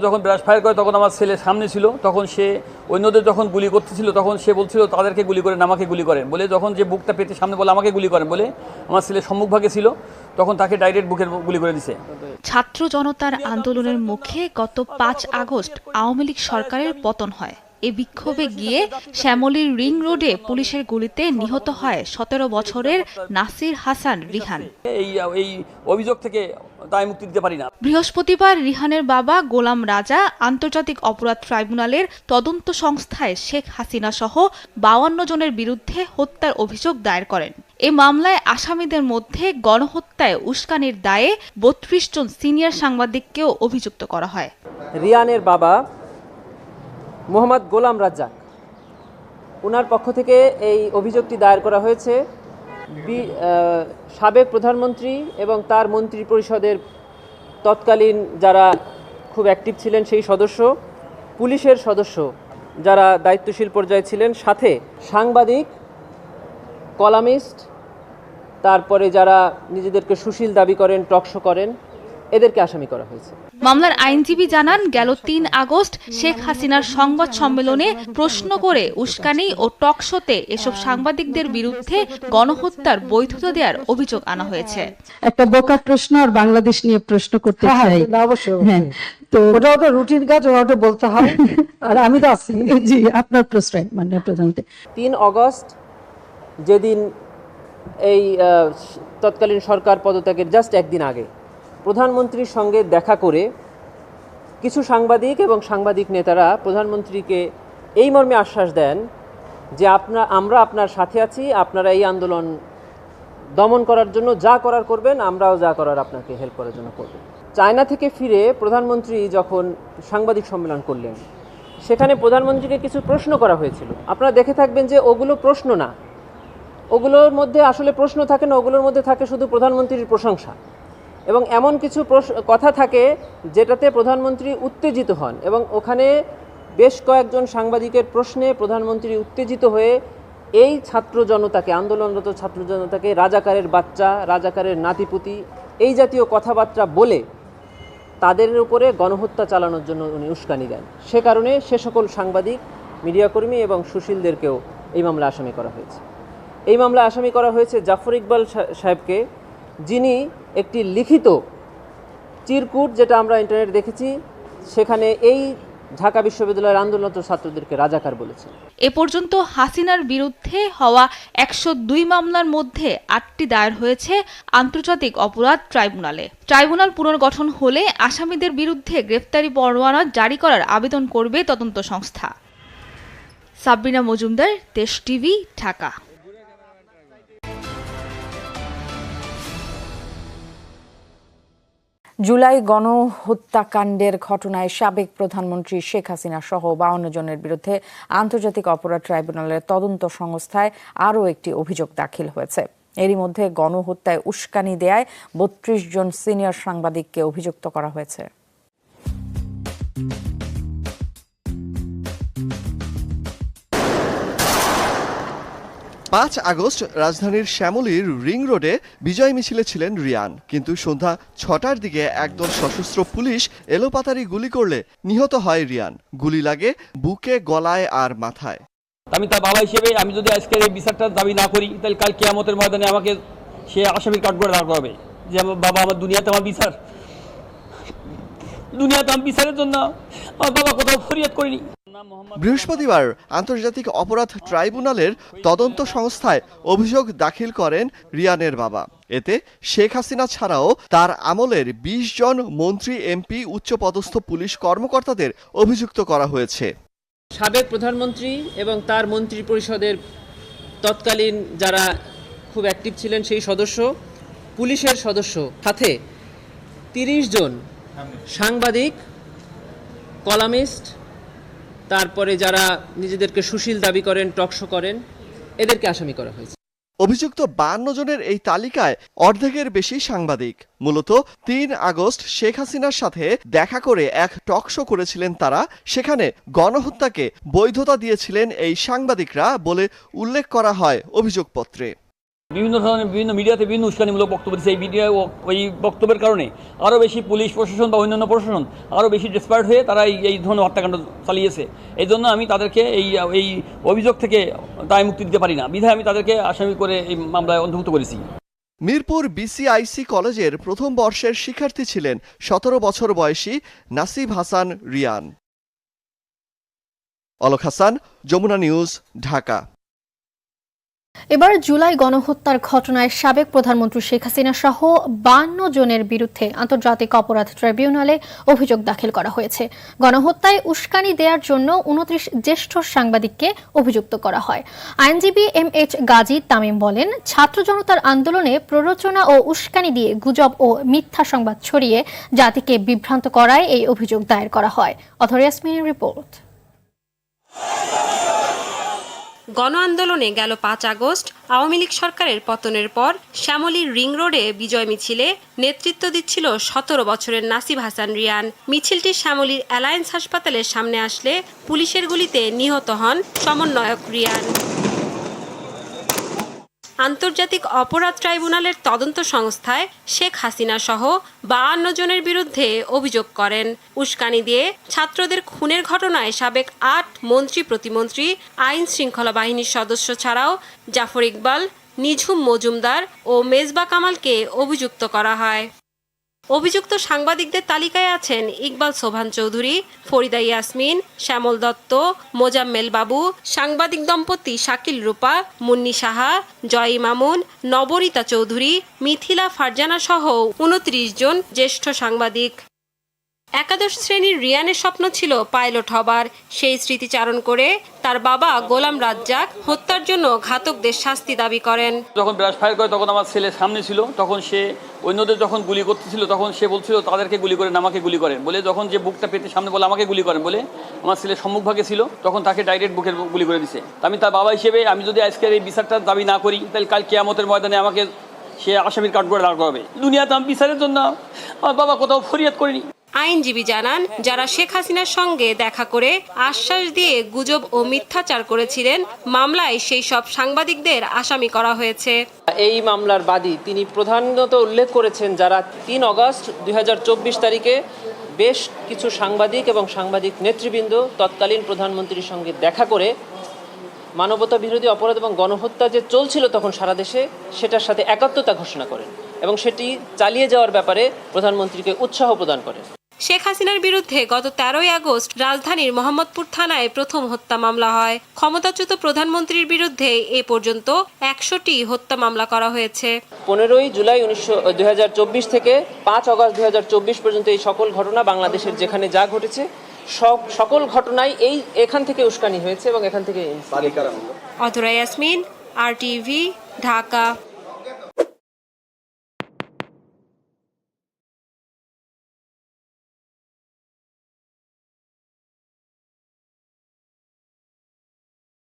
যখন brush fire করে তখন আমার ছেলে সামনে ছিল, তখন সে অন্যদের যখন গুলি করতেছিল তখন সে বলছিল তাদেরকে গুলি করেন, আমাকে গুলি করেন বলে, যখন যে বুকটা পেতে সামনে বলে আমাকে গুলি করেন বলে আমার ছেলে সম্মুখভাগে ছিল, তখন তাকে ডাইরেক্ট বুকের গুলি করে দিছে। ছাত্র জনতার আন্দোলনের মুখে গত ৫ আগস্ট আওয়ামী লীগ সরকারের পতন হয়। এ বিক্ষোভে গিয়ে শ্যামলীর রিং রোডে পুলিশের গুলিতে নিহত হয় ১৭ বছরের নাসির হাসান রিহান। এই অভিযোগ থেকে দায় মুক্তি দিতে পারি না। বৃহস্পতিবার রিহানের বাবা গোলাম রাজা আন্তর্জাতিক অপরাধ ট্রাইব্যুনালের তদন্ত সংস্থায় শেখ হাসিনা সহ ৫২ জনের বিরুদ্ধে হত্যার অভিযোগ দায়ের করেন। এ মামলায় আসামিদের মধ্যে গণহত্যায় উস্কানির দায়ে ৩২ জন সিনিয়র সাংবাদিককেও অভিযুক্ত করা হয়। রিয়ানের বাবা মোহাম্মদ গোলাম রাজ্জাক, ওনার পক্ষ থেকে এই অভিযোগটি দায়ের করা হয়েছে সাবেক প্রধানমন্ত্রী এবং তার মন্ত্রী পরিষদের তৎকালীন যারা খুব অ্যাক্টিভ ছিলেন সেই সদস্য, পুলিশের সদস্য যারা দায়িত্বশীল পর্যায়ে ছিলেন, সাথে সাংবাদিক, কলামিস্ট, তারপরে যারা নিজেদেরকে সুশীল দাবি করেন, টকশো করেন, এদেরকে আসামি করা হয়েছে। মামলার আইনজীবী জানান, গেল ৩ আগস্ট শেখ হাসিনার সংবাদ সম্মেলনে প্রশ্ন করে উস্কানি ও টকশোতে এসব সাংবাদিকদের বিরুদ্ধে গণহত্যার বৈধতা দেওয়ার অভিযোগ আনা হয়েছে। একটা বোকা প্রশ্ন আর বাংলাদেশ নিয়ে প্রশ্ন করতে চাই। অবশ্যই, তো ওটাও তো রুটিন কাজ, ওটা বলতে হয়। আর আমি তো আছি। জি, আপনার প্রশ্রয় মাননীয় প্রধানমন্ত্রী। ৩ আগস্ট যেদিন এই তৎকালীন সরকার পদত্যাগের জাস্ট একদিন আগে প্রধানমন্ত্রীর সঙ্গে দেখা করে কিছু সাংবাদিক এবং সাংবাদিক নেতারা প্রধানমন্ত্রীকে এই মর্মে আশ্বাস দেন যে আমরা আপনার সাথে আছি, আপনারা এই আন্দোলন দমন করার জন্য যা করার করবেন, আমরাও যা করার আপনাকে হেল্প করার জন্য করব। চায়না থেকে ফিরে প্রধানমন্ত্রী যখন সাংবাদিক সম্মেলন করলেন, সেখানে প্রধানমন্ত্রীকে কিছু প্রশ্ন করা হয়েছিল। আপনারা দেখে থাকবেন যে ওগুলো প্রশ্ন না, ওগুলোর মধ্যে আসলে প্রশ্ন থাকে না, ওগুলোর মধ্যে থাকে শুধু প্রধানমন্ত্রীর প্রশংসা এবং এমন কিছু কথা থাকে যেটাতে প্রধানমন্ত্রী উত্তেজিত হন, এবং ওখানে বেশ কয়েকজন সাংবাদিকের প্রশ্নে প্রধানমন্ত্রী উত্তেজিত হয়ে এই ছাত্র জনতাকে, আন্দোলনরত ছাত্র জনতাকে রাজাকারের বাচ্চা, রাজাকারের নাতিপুতি, এই জাতীয় কথাবার্তা বলে তাদের উপরে গণহত্যা চালানোর জন্য উনি উস্কানি দেন। সে কারণে সে সকল সাংবাদিক, মিডিয়াকর্মী এবং সুশীলদেরকেও এই মামলা আসামি করা হয়েছে। এই মামলা আসামি করা হয়েছে জাফর ইকবাল সাহেবকে, যিনি একটি লিখিত চিরকুট, যেটা আমরা ইন্টারনেট দেখেছি, সেখানে এই ঢাকা বিশ্ববিদ্যালয়ের আন্দোলনরত ছাত্রদেরকে রাজাকার বলেছে। এ পর্যন্ত হাসিনার বিরুদ্ধে হওয়া ১০২ মামলার মধ্যে ৮টি দায়ের হয়েছে আন্তর্জাতিক অপরাধ ট্রাইব্যুনালে। ট্রাইব্যুনাল পুনর্গঠন হলে আসামিদের বিরুদ্ধে গ্রেফতারি পরোয়ানা জারি করার আবেদন করবে তদন্ত সংস্থা। সাবরিনা মজুমদার, দেশ টিভি, ঢাকা। জুলাই গণহত্যাকাণ্ডের ঘটনায় সাবেক প্রধানমন্ত্রী শেখ হাসিনা সহ ৫২ জনের বিরুদ্ধে আন্তর্জাতিক অপরাধ ট্রাইব্যুনালের তদন্ত সংস্থায় আরও একটি অভিযোগ দাখিল হয়েছে। এরই মধ্যে গণহত্যায় উস্কানি দেয়ায় ৩২ জন সিনিয়র সাংবাদিককে অভিযুক্ত করা হয়েছে। ৫ আগস্ট রাজধানীর শ্যামলীর রিং রোডে বিজয় মিছিলে ছিলেন রিয়ান, কিন্তু সন্ধ্যা ৬টার দিকে একদল সশস্ত্র পুলিশ এলোপাতাড়ি গুলি করলে নিহত হয় রিয়ান। গুলি লাগে বুকে, গলায় আর মাথায়। আমি তার বাবা হিসেবে আমি যদি আজকের এই বিচারটা দাবি না করি, তাহলে কাল কিয়ামতের ময়দানে আমাকে সে আসামির কাঠগড়ে দাঁড় করাবে যে আমার বাবা, আমার দুনিয়াতে আমার বিচার, দুনিয়াতে আমি বিচারের জন্য আমার বাবা কোথাও ফরিয়াদ করিনি। বৃহস্পতিবার আন্তর্জাতিক অপরাধ ট্রাইব্যুনালের তদন্ত সংস্থায় অভিযোগ দাখিল করেন রিয়ানের বাবা। এতে শেখ হাসিনা ছাড়াও তার আমলের ২০ জন মন্ত্রী, এমপি, উচ্চপদস্থ পুলিশ কর্মকর্তাদের অভিযুক্ত করা হয়েছে। সাবেক প্রধানমন্ত্রী এবং তার মন্ত্রী পরিষদের তৎকালীন যারা খুব অ্যাক্টিভ ছিলেন সেই সদস্য, পুলিশের সদস্য, সাথে ৩০ জন সাংবাদিক, কলামিস্ট, তারপরে যারা নিজেদেরকে সুশীল দাবি করেন, টকশো করেন, এদেরকে আসামি করা হয়েছে। অভিযুক্ত ৫২ জনের এই তালিকায় অর্ধেকের বেশি সাংবাদিক। মূলত ৩ আগস্ট শেখ হাসিনার সাথে দেখা করে এক টকশো করেছিলেন তারা। সেখানে গণহত্যাকে বৈধতা দিয়েছিলেন এই সাংবাদিকরা বলে উল্লেখ করা হয় অভিযোগপত্রে। বিভিন্ন ধরনের বিভিন্ন মিডিয়াতে বিভিন্ন উস্কানিমূলক বক্তব্য দিচ্ছে। এই মিডিয়া ওই বক্তব্যের কারণে আরও বেশি পুলিশ প্রশাসন বা অন্যান্য প্রশাসন আরও বেশি ডেসপায়ার্ড হয়ে তারা এই ধরনের হত্যাকাণ্ড চালিয়েছে। এই জন্য আমি তাদেরকে এই অভিযোগ থেকে দায় মুক্তি দিতে পারি না, বিধায় আমি তাদেরকে আসামি করে এই মামলায় অন্তর্ভুক্ত করেছি। মিরপুর বিসিআইসি কলেজের প্রথম বর্ষের শিক্ষার্থী ছিলেন 17 বছর বয়সী নাসিব হাসান রিয়ান। অলক হাসান, যমুনা নিউজ, ঢাকা। এবার জুলাই গণহত্যার ঘটনায় সাবেক প্রধানমন্ত্রী শেখ হাসিনা সহ 52 জনের বিরুদ্ধে আন্তর্জাতিক অপরাধ ট্রাইব্যুনালে অভিযোগ দাখিল করা হয়েছে। গণহত্যায় উস্কানি দেওয়ার জন্য 29 জ্যেষ্ঠ সাংবাদিককে অভিযুক্ত করা হয়। আইনজীবী MH গাজী তামিম বলেন, ছাত্র জনতার আন্দোলনে প্ররোচনা ও উস্কানি দিয়ে গুজব ও মিথ্যা সংবাদ ছড়িয়ে জাতিকে বিভ্রান্ত করায় এই অভিযোগ দায়ের করা হয়। অথর ইয়াসমিনের রিপোর্ট। গণ আন্দোলনে গেল 5 আগস্ট আওয়ামী লীগ সরকারের পতনের পর শ্যামলীর রিং রোডে বিজয় মিছিলে নেতৃত্ব দিচ্ছিল 17 বছরের নাসিব হাসান রিয়ান। মিছিলটি শ্যামলীর অ্যালায়েন্স হাসপাতালের সামনে আসলে পুলিশের গুলিতে নিহত হন সমন্বয়ক রিয়ান। আন্তর্জাতিক অপরাধ ট্রাইব্যুনালের তদন্ত সংস্থায় শেখ হাসিনা সহ 52 জনের বিরুদ্ধে অভিযোগ করেন। উস্কানি দিয়ে ছাত্রদের খুনের ঘটনায় সাবেক 8 মন্ত্রী প্রতিমন্ত্রী, আইন শৃঙ্খলা বাহিনীর সদস্য ছাড়াও জাফর ইকবাল, নিঝুম মজুমদার ও মেজবা কামালকে অভিযুক্ত করা হয়। অভিযুক্ত সাংবাদিকদের তালিকায় আছেন ইকবাল সোভান চৌধুরী, ফরিদা ইয়াসমিন, শ্যামল দত্ত, মোজাম্মেল বাবু, সাংবাদিক দম্পতি শাকিল রূপা, মুন্নি সাহা, জয় মামুন, নবরিতা চৌধুরী, মিথিলা ফারজানা সহ 29 জন জ্যেষ্ঠ সাংবাদিক। একাদশ শ্রেণীর রিয়ানের স্বপ্ন ছিল পাইলট হবার। সেই স্মৃতিচারণ করে তার বাবা গোলাম রাজ্জাক হত্যার জন্য ঘাতকদের শাস্তি দাবি করেন। যখন ব্রাশ ফায়ার করে তখন আমার ছেলে সামনে ছিল, তখন সে অন্যদের যখন গুলি করতেছিল তখন সে বলছিল তাদেরকে গুলি করেন, আমাকে গুলি করেন বলে, যখন যে বুকটা পেতে সামনে বলে আমাকে গুলি করেন বলে আমার ছেলে সম্মুখভাগে ছিল, তখন তাকে ডাইরেক্ট বুকের গুলি করে দিছে। আমি তার বাবা হিসেবে আমি যদি আজকের এই বিচারটার দাবি না করি তাহলে কাল কিয়ামতের ময়দানে আমাকে সে আসামির কাঠগড়ে দাঁড় করাবে। দুনিয়াতে আমি বিচারের জন্য আমার বাবা কোথাও ফরিয়াদ করিনি। আইনজীবী জানান, যারা শেখ হাসিনার সঙ্গে দেখা করে আশ্বাস দিয়ে গুজব ও মিথ্যাচার করেছিলেন, মামলায় সেই সব সাংবাদিকদের আসামি করা হয়েছে। এই মামলার বাদী তিনি প্রধানত উল্লেখ করেছেন যারা 3 আগস্ট 2024 তারিখে বেশ কিছু সাংবাদিক এবং সাংবাদিক নেতৃবৃন্দ তৎকালীন প্রধানমন্ত্রীর সঙ্গে দেখা করে মানবতা বিরোধী অপরাধ এবং গণহত্যা যে চলছিল তখন সারা দেশে, সেটার সাথে একাত্মতা ঘোষণা করেন এবং সেটি চালিয়ে যাওয়ার ব্যাপারে প্রধানমন্ত্রীকে উৎসাহ প্রদান করেন। শেখ হাসিনার বিরুদ্ধে গত 13 আগস্ট রাজধানীর মোহাম্মদপুর থানায় প্রথম হত্যা মামলা হয়। ক্ষমতাচ্যুত প্রধানমন্ত্রীর বিরুদ্ধে এ পর্যন্ত 100টি হত্যা মামলা করা হয়েছে। 15 জুলাই 2024 থেকে 5 আগস্ট 2024 পর্যন্ত এই সকল ঘটনা বাংলাদেশের যেখানে যা ঘটেছে সকল ঘটনাই এখান থেকে উস্কানি হয়েছে এবং এখান থেকে। অথরা ইয়াসমিন, RTV, ঢাকা।